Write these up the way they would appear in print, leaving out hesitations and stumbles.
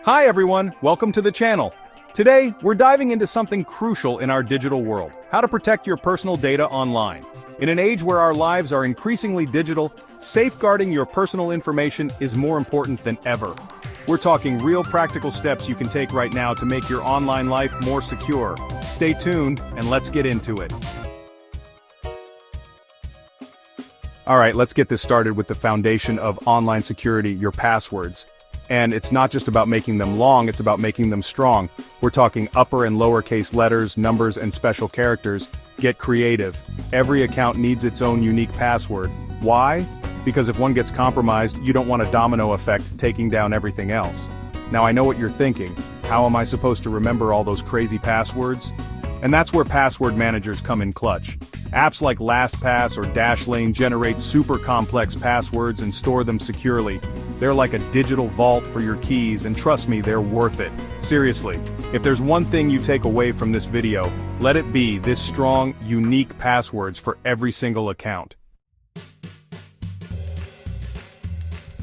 Hi everyone, welcome to the channel. Today, we're diving into something crucial in our digital world: how to protect your personal data online. In an age where our lives are increasingly digital, safeguarding your personal information is more important than ever. We're talking real practical steps you can take right now to make your online life more secure. Stay tuned, and let's get into it. Alright, let's get this started with the foundation of online security, your passwords. And it's not just about making them long, it's about making them strong. We're talking upper and lowercase letters, numbers, and special characters. Get creative. Every account needs its own unique password. Why? Because if one gets compromised, you don't want a domino effect taking down everything else. Now I know what you're thinking. How am I supposed to remember all those crazy passwords? And that's where password managers come in clutch. Apps like LastPass or Dashlane generate super complex passwords and store them securely. They're like a digital vault for your keys, and trust me, they're worth it. Seriously, if there's one thing you take away from this video, let it be this: strong, unique passwords for every single account.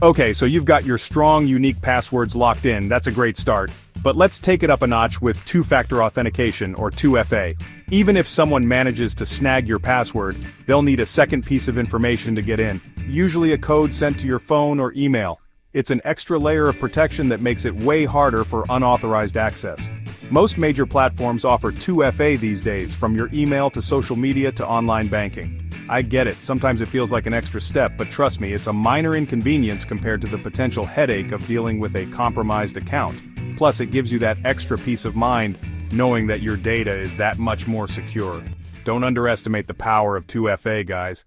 Okay, so you've got your strong, unique passwords locked in. That's a great start. But let's take it up a notch with two-factor authentication, or 2FA. Even if someone manages to snag your password, they'll need a second piece of information to get in, usually a code sent to your phone or email. It's an extra layer of protection that makes it way harder for unauthorized access. Most major platforms offer 2FA these days, from your email to social media to online banking. I get it, sometimes it feels like an extra step, but trust me, it's a minor inconvenience compared to the potential headache of dealing with a compromised account. Plus, it gives you that extra peace of mind, knowing that your data is that much more secure. Don't underestimate the power of 2FA, guys.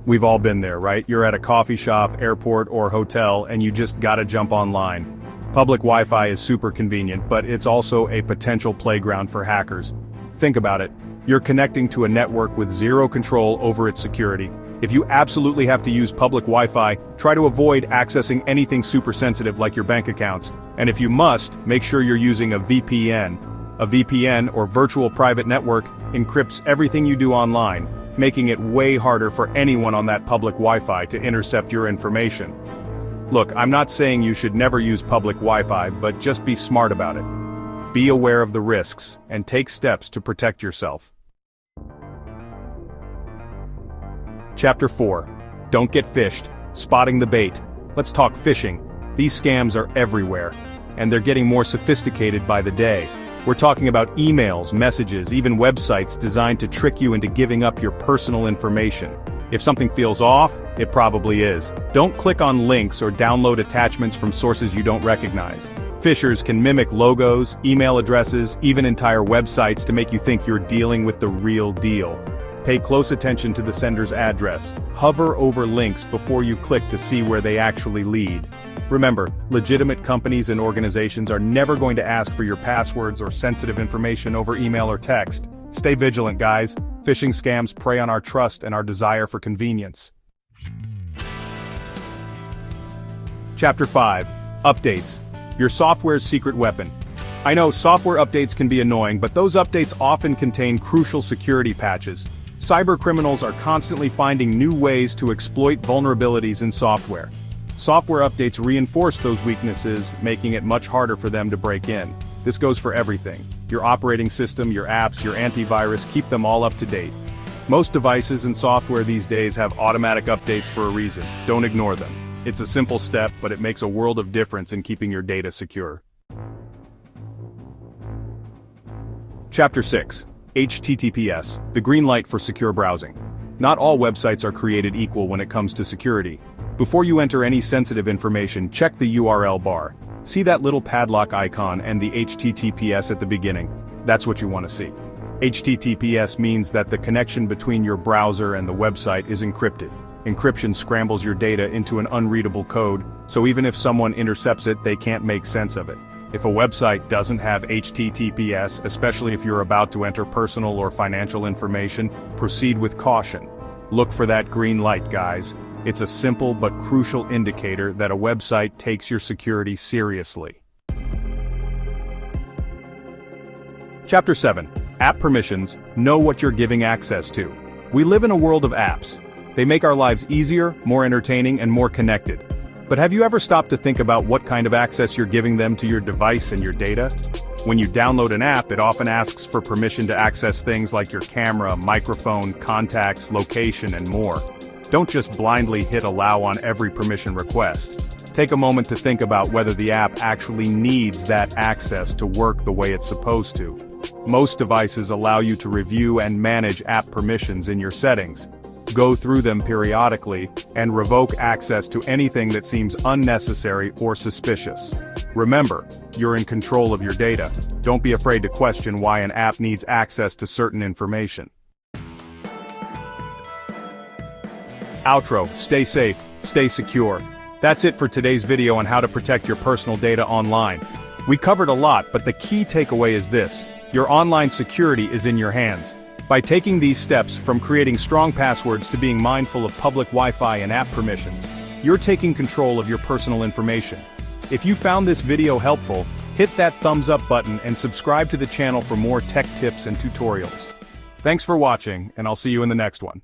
We've all been there, right? You're at a coffee shop, airport, or hotel, and you just gotta jump online. Public Wi-Fi is super convenient, but it's also a potential playground for hackers. Think about it. You're connecting to a network with zero control over its security. If you absolutely have to use public Wi-Fi, try to avoid accessing anything super sensitive like your bank accounts. And if you must, make sure you're using a VPN. A VPN, or virtual private network, encrypts everything you do online, making it way harder for anyone on that public Wi-Fi to intercept your information. Look, I'm not saying you should never use public Wi-Fi, but just be smart about it. Be aware of the risks, and take steps to protect yourself. Chapter 4. Don't get phished. Spotting the bait. Let's talk phishing. These scams are everywhere, and they're getting more sophisticated by the day. We're talking about emails, messages, even websites designed to trick you into giving up your personal information. If something feels off, it probably is. Don't click on links or download attachments from sources you don't recognize. Phishers can mimic logos, email addresses, even entire websites to make you think you're dealing with the real deal. Pay close attention to the sender's address. Hover over links before you click to see where they actually lead. Remember, legitimate companies and organizations are never going to ask for your passwords or sensitive information over email or text. Stay vigilant, guys. Phishing scams prey on our trust and our desire for convenience. Chapter 5. Updates. Your software's secret weapon. I know software updates can be annoying, but those updates often contain crucial security patches. Cyber criminals are constantly finding new ways to exploit vulnerabilities in software. Software updates reinforce those weaknesses, making it much harder for them to break in. This goes for everything. Your operating system, your apps, your antivirus, keep them all up to date. Most devices and software these days have automatic updates for a reason. Don't ignore them. It's a simple step, but it makes a world of difference in keeping your data secure. Chapter 6. HTTPS, the green light for secure browsing. Not all websites are created equal when it comes to security. Before you enter any sensitive information, check the URL bar. See that little padlock icon and the HTTPS at the beginning. That's what you want to see. HTTPS means that the connection between your browser and the website is encrypted. Encryption scrambles your data into an unreadable code, so even if someone intercepts it, they can't make sense of it. If a website doesn't have HTTPS, especially if you're about to enter personal or financial information, proceed with caution. Look for that green light, guys. It's a simple but crucial indicator that a website takes your security seriously. Chapter 7. App permissions. Know what you're giving access to. We live in a world of apps. They make our lives easier, more entertaining, and more connected. But have you ever stopped to think about what kind of access you're giving them to your device and your data? When you download an app, it often asks for permission to access things like your camera, microphone, contacts, location, and more. Don't just blindly hit allow on every permission request. Take a moment to think about whether the app actually needs that access to work the way it's supposed to. Most devices allow you to review and manage app permissions in your settings. Go through them periodically, and revoke access to anything that seems unnecessary or suspicious. Remember, you're in control of your data. Don't be afraid to question why an app needs access to certain information. Outro: stay safe, stay secure. That's it for today's video on how to protect your personal data online. We covered a lot, but the key takeaway is this: your online security is in your hands. By taking these steps, from creating strong passwords to being mindful of public Wi-Fi and app permissions, you're taking control of your personal information. If you found this video helpful, hit that thumbs up button and subscribe to the channel for more tech tips and tutorials. Thanks for watching, and I'll see you in the next one.